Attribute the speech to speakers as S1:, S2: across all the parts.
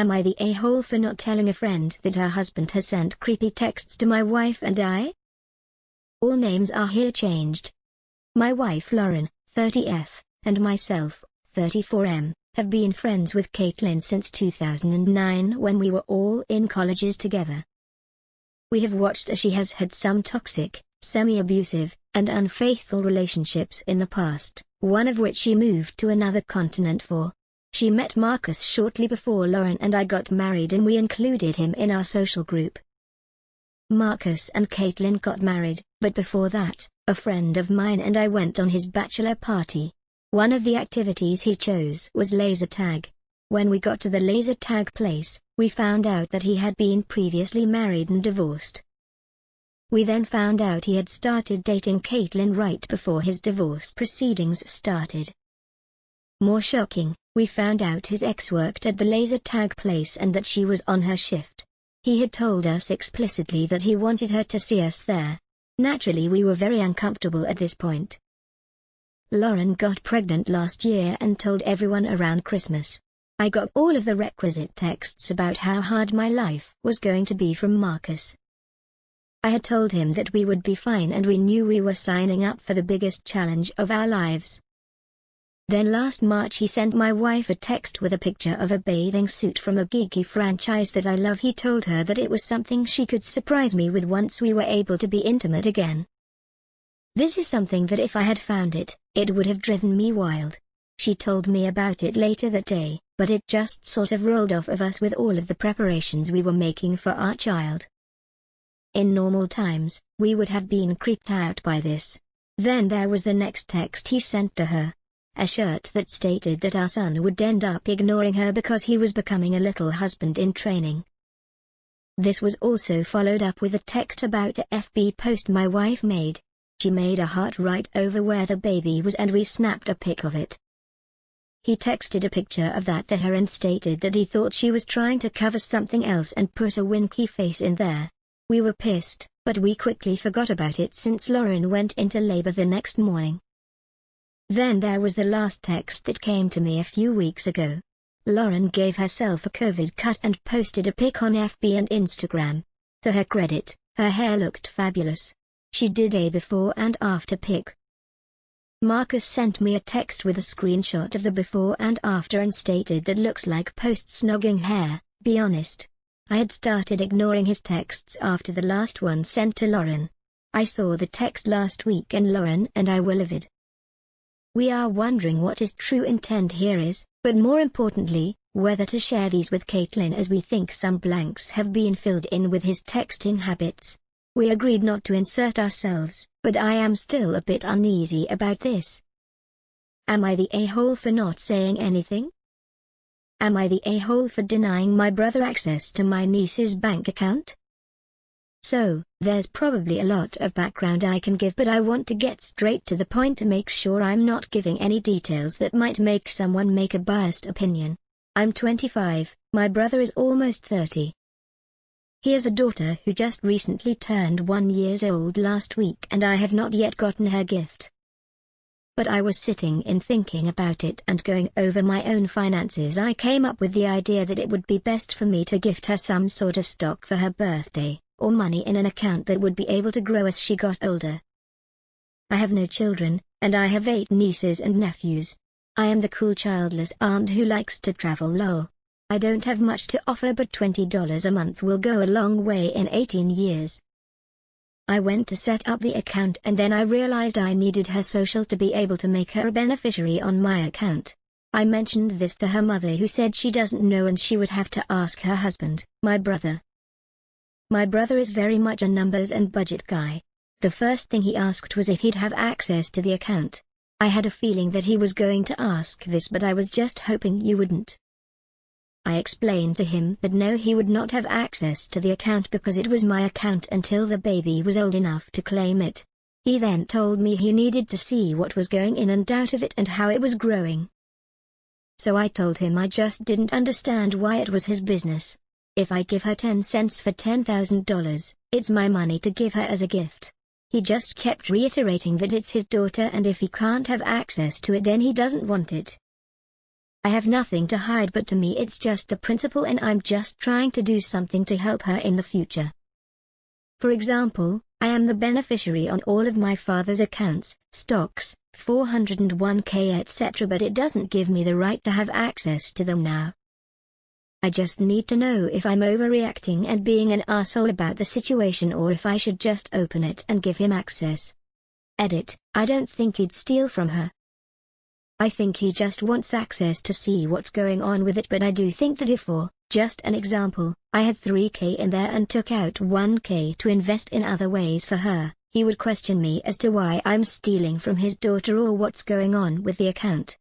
S1: Am I the a-hole for not telling a friend that her husband has sent creepy texts to my wife and I? All names are here changed. My wife Lauren, 30F, and myself, 34M, have been friends with Caitlin since 2009 when we were all in colleges together. We have watched as she has had some toxic, semi-abusive, and unfaithful relationships in the past, one of which she moved to another continent for. She met Marcus shortly before Lauren and I got married, and we included him in our social group. Marcus and Caitlin got married, but before that, a friend of mine and I went on his bachelor party. One of the activities he chose was laser tag. When we got to the laser tag place, we found out that he had been previously married and divorced. We then found out he had started dating Caitlin right before his divorce proceedings started. More shocking, we found out his ex worked at the laser tag place and that she was on her shift. He had told us explicitly that he wanted her to see us there. Naturally, we were very uncomfortable at this point. Lauren got pregnant last year and told everyone around Christmas. I got all of the requisite texts about how hard my life was going to be from Marcus. I had told him that we would be fine and we knew we were signing up for the biggest challenge of our lives. Then last March he sent my wife a text with a picture of a bathing suit from a geeky franchise that I love. He told her that it was something she could surprise me with once we were able to be intimate again. This is something that if I had found it, it would have driven me wild. She told me about it later that day, but it just sort of rolled off of us with all of the preparations we were making for our child. In normal times, we would have been creeped out by this. Then there was the next text he sent to her. A shirt that stated that our son would end up ignoring her because he was becoming a little husband in training. This was also followed up with a text about a FB post my wife made. She made a heart right over where the baby was and we snapped a pic of it. He texted a picture of that to her and stated that he thought she was trying to cover something else and put a winky face in there. We were pissed, but we quickly forgot about it since Lauren went into labor the next morning. Then there was the last text that came to me a few weeks ago. Lauren gave herself a COVID cut and posted a pic on FB and Instagram. To her credit, her hair looked fabulous. She did a before and after pic. Marcus sent me a text with a screenshot of the before and after and stated that looks like post-snogging hair. Be honest, I had started ignoring his texts after the last one sent to Lauren. I saw the text last week and Lauren and I were livid. We are wondering what his true intent here is, but more importantly, whether to share these with Caitlin, as we think some blanks have been filled in with his texting habits. We agreed not to insert ourselves, but I am still a bit uneasy about this. Am I the a-hole for not saying anything? Am I the a-hole for denying my brother access to my niece's bank account? So, there's probably a lot of background I can give, but I want to get straight to the point to make sure I'm not giving any details that might make someone make a biased opinion. I'm 25, my brother is almost 30. He has a daughter who just recently turned 1 year old last week and I have not yet gotten her gift. But I was sitting in thinking about it and going over my own finances. I came up with the idea that it would be best for me to gift her some sort of stock for her birthday, or money in an account that would be able to grow as she got older. I have no children, and I have 8 nieces and nephews. I am the cool childless aunt who likes to travel. Lol. I don't have much to offer, but $20 a month will go a long way in 18 years. I went to set up the account and then I realized I needed her social to be able to make her a beneficiary on my account. I mentioned this to her mother, who said she doesn't know and she would have to ask her husband, my brother. My brother is very much a numbers and budget guy. The first thing he asked was if he'd have access to the account. I had a feeling that he was going to ask this, but I was just hoping you wouldn't. I explained to him that no, he would not have access to the account because it was my account until the baby was old enough to claim it. He then told me he needed to see what was going in and out of it and how it was growing. So I told him I just didn't understand why it was his business. If I give her 10 cents for $10,000, it's my money to give her as a gift. He just kept reiterating that it's his daughter and if he can't have access to it then he doesn't want it. I have nothing to hide, but to me it's just the principle, and I'm just trying to do something to help her in the future. For example, I am the beneficiary on all of my father's accounts, stocks, 401k etc., but it doesn't give me the right to have access to them now. I just need to know if I'm overreacting and being an asshole about the situation, or if I should just open it and give him access. Edit, I don't think he'd steal from her. I think he just wants access to see what's going on with it, but I do think that if, for just an example, I had 3k in there and took out 1k to invest in other ways for her, he would question me as to why I'm stealing from his daughter or what's going on with the account.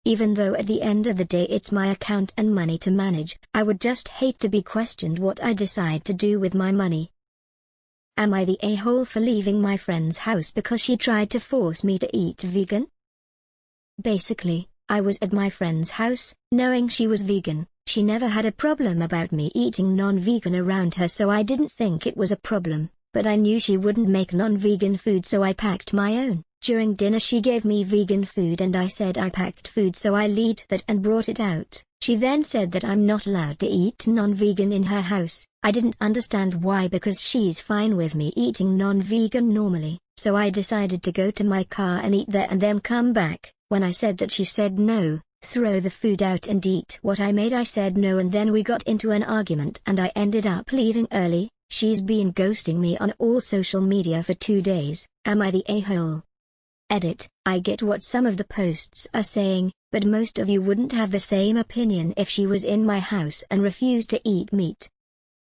S1: Even though at the end of the day it's my account and money to manage, I would just hate to be questioned what I decide to do with my money. Am I the a-hole for leaving my friend's house because she tried to force me to eat vegan? Basically, I was at my friend's house, knowing she was vegan. She never had a problem about me eating non-vegan around her, so I didn't think it was a problem, but I knew she wouldn't make non-vegan food, so I packed my own. During dinner she gave me vegan food and I said I packed food, so I lead that and brought it out. She then said that I'm not allowed to eat non-vegan in her house. I didn't understand why, because she's fine with me eating non-vegan normally, so I decided to go to my car and eat there and then come back. When I said that, she said no, throw the food out and eat what I made. I said no, and then we got into an argument and I ended up leaving early. She's been ghosting me on all social media for 2 days. Am I the a-hole? Edit, I get what some of the posts are saying, but most of you wouldn't have the same opinion if she was in my house and refused to eat meat.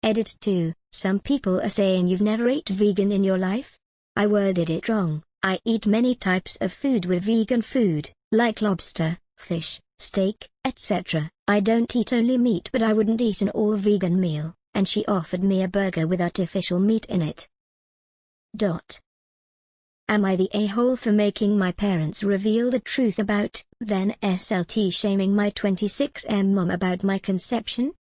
S1: Edit 2, some people are saying you've never ate vegan in your life? I worded it wrong. I eat many types of food with vegan food, like lobster, fish, steak, etc. I don't eat only meat, but I wouldn't eat an all-vegan meal, and she offered me a burger with artificial meat in it. Am I the a-hole for making my parents reveal the truth about, then SLT shaming my 26M mom about my conception?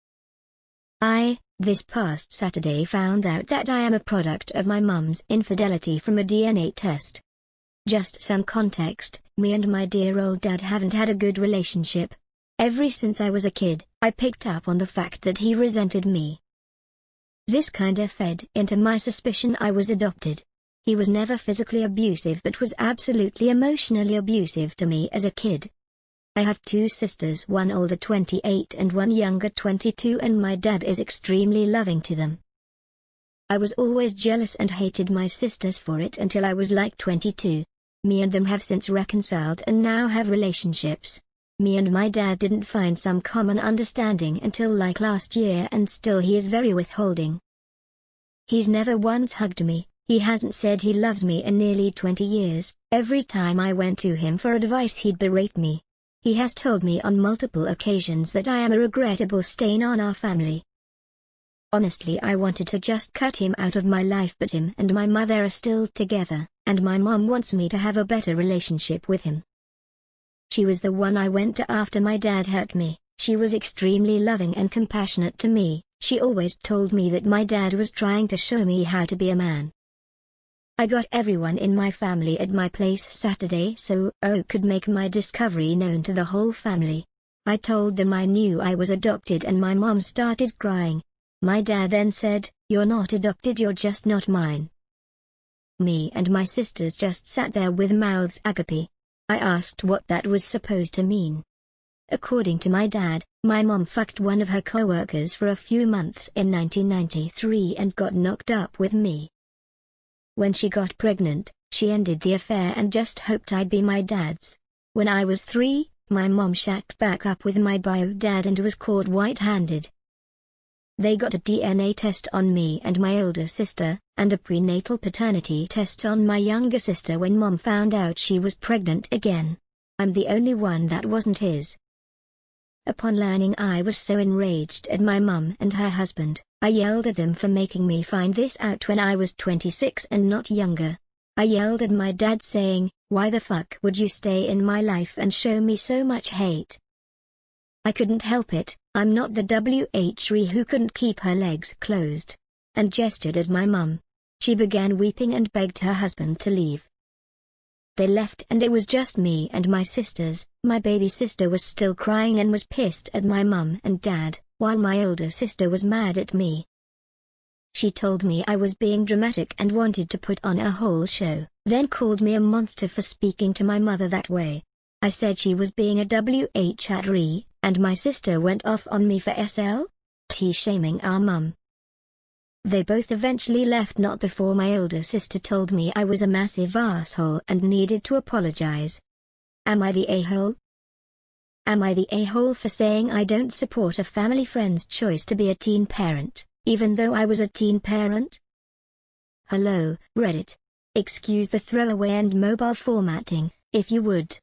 S1: This past Saturday found out that I am a product of my mum's infidelity from a DNA test. Just some context, me and my dear old dad haven't had a good relationship. Ever since I was a kid, I picked up on the fact that he resented me. This kinda fed into my suspicion I was adopted. He was never physically abusive but was absolutely emotionally abusive to me as a kid. I have 2 sisters, one older 28 and one younger 22, and my dad is extremely loving to them. I was always jealous and hated my sisters for it until I was like 22. Me and them have since reconciled and now have relationships. Me and my dad didn't find some common understanding until like last year, and still he is very withholding. He's never once hugged me. He hasn't said he loves me in nearly 20 years. Every time I went to him for advice he'd berate me. He has told me on multiple occasions that I am a regrettable stain on our family. Honestly, I wanted to just cut him out of my life, but him and my mother are still together, and my mom wants me to have a better relationship with him. She was the one I went to after my dad hurt me. She was extremely loving and compassionate to me. She always told me that my dad was trying to show me how to be a man. I got everyone in my family at my place Saturday so I could make my discovery known to the whole family. I told them I knew I was adopted and my mom started crying. My dad then said, "You're not adopted, you're just not mine." Me and my sisters just sat there with mouths agape. I asked what that was supposed to mean. According to my dad, my mom fucked one of her co-workers for a few months in 1993 and got knocked up with me. When she got pregnant, she ended the affair and just hoped I'd be my dad's. When I was 3, my mom shacked back up with my bio dad and was caught white-handed. They got a DNA test on me and my older sister, and a prenatal paternity test on my younger sister when mom found out she was pregnant again. I'm the only one that wasn't his. Upon learning I was so enraged at my mum and her husband, I yelled at them for making me find this out when I was 26 and not younger. I yelled at my dad saying, "Why the fuck would you stay in my life and show me so much hate?" I couldn't help it. I'm not the WHRE who couldn't keep her legs closed, and gestured at my mum. She began weeping and begged her husband to leave. They left and it was just me and my sisters. My baby sister was still crying and was pissed at my mum and dad, while my older sister was mad at me. She told me I was being dramatic and wanted to put on a whole show, then called me a monster for speaking to my mother that way. I said she was being a whatry, and my sister went off on me for shaming our mum. They both eventually left not before my older sister told me I was a massive asshole and needed to apologize. Am I the a-hole? Am I the a-hole for saying I don't support a family friend's choice to be a teen parent, even though I was a teen parent? Hello, Reddit. Excuse the throwaway and mobile formatting, if you would.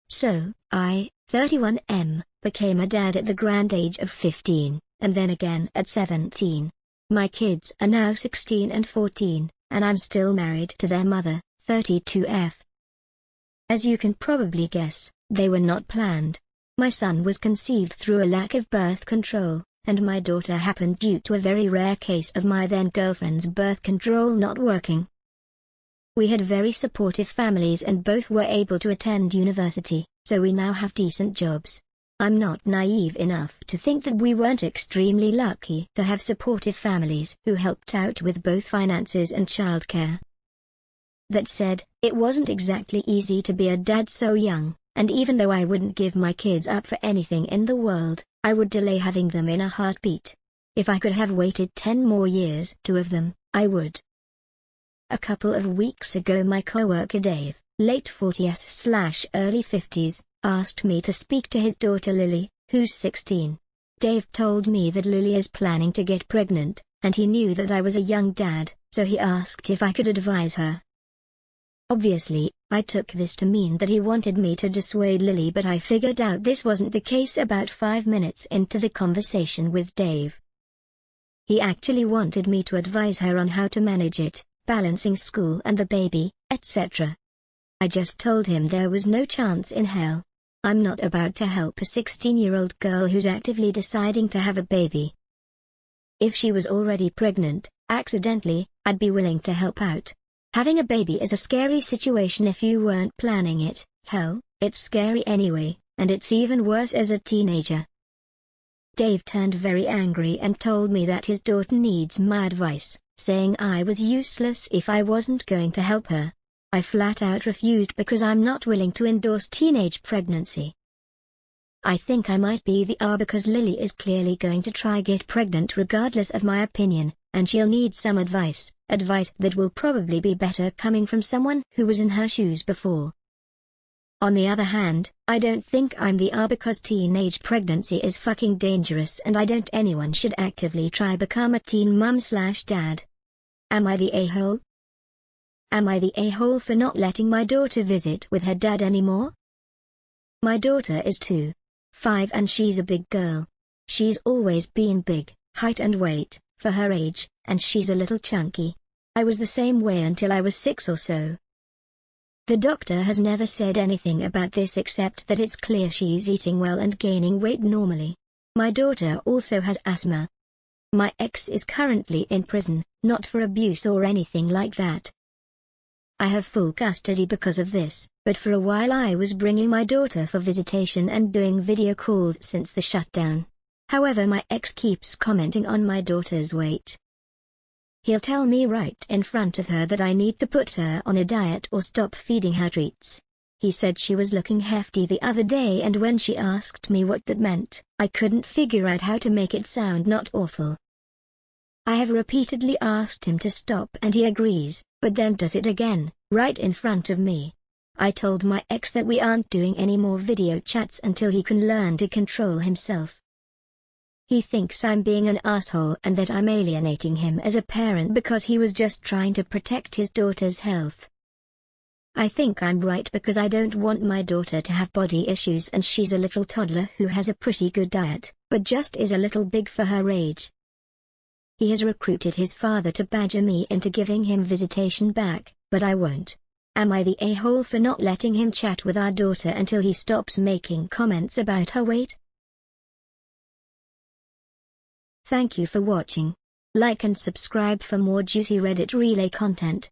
S1: So, I, 31M, became a dad at the grand age of 15, and then again at 17. My kids are now 16 and 14, and I'm still married to their mother, 32F. As you can probably guess, they were not planned. My son was conceived through a lack of birth control, and my daughter happened due to a very rare case of my then-girlfriend's birth control not working. We had very supportive families and both were able to attend university, so we now have decent jobs. I'm not naive enough to think that we weren't extremely lucky to have supportive families who helped out with both finances and childcare. That said, it wasn't exactly easy to be a dad so young, and even though I wouldn't give my kids up for anything in the world, I would delay having them in a heartbeat. If I could have waited 10 more years to have them, I would. A couple of weeks ago my coworker Dave, late 40s/early 50s, asked me to speak to his daughter Lily, who's 16. Dave told me that Lily is planning to get pregnant, and he knew that I was a young dad, so he asked if I could advise her. Obviously, I took this to mean that he wanted me to dissuade Lily, but I figured out this wasn't the case about 5 minutes into the conversation with Dave. He actually wanted me to advise her on how to manage it, balancing school and the baby, etc. I just told him there was no chance in hell. I'm not about to help a 16-year-old girl who's actively deciding to have a baby. If she was already pregnant, accidentally, I'd be willing to help out. Having a baby is a scary situation if you weren't planning it. Hell, it's scary anyway, and it's even worse as a teenager. Dave turned very angry and told me that his daughter needs my advice, saying I was useless if I wasn't going to help her. I flat out refused because I'm not willing to endorse teenage pregnancy. I think I might be the R because Lily is clearly going to try get pregnant regardless of my opinion, and she'll need some advice that will probably be better coming from someone who was in her shoes before. On the other hand, I don't think I'm the R because teenage pregnancy is fucking dangerous and I don't anyone should actively try become a teen mum/dad. Am I the a-hole? Am I the a-hole for not letting my daughter visit with her dad anymore? My daughter is 5 and she's a big girl. She's always been big, height and weight, for her age, and she's a little chunky. I was the same way until I was 6 or so. The doctor has never said anything about this except that it's clear she's eating well and gaining weight normally. My daughter also has asthma. My ex is currently in prison, not for abuse or anything like that. I have full custody because of this, but for a while I was bringing my daughter for visitation and doing video calls since the shutdown. However, my ex keeps commenting on my daughter's weight. He'll tell me right in front of her that I need to put her on a diet or stop feeding her treats. He said she was looking hefty the other day, and when she asked me what that meant, I couldn't figure out how to make it sound not awful. I have repeatedly asked him to stop and he agrees, but then does it again, right in front of me. I told my ex that we aren't doing any more video chats until he can learn to control himself. He thinks I'm being an asshole and that I'm alienating him as a parent because he was just trying to protect his daughter's health. I think I'm right because I don't want my daughter to have body issues, and she's a little toddler who has a pretty good diet, but just is a little big for her age. He has recruited his father to badger me into giving him visitation back, but I won't. Am I the a-hole for not letting him chat with our daughter until he stops making comments about her weight? Thank you for watching. Like and subscribe for more juicy Reddit relay content.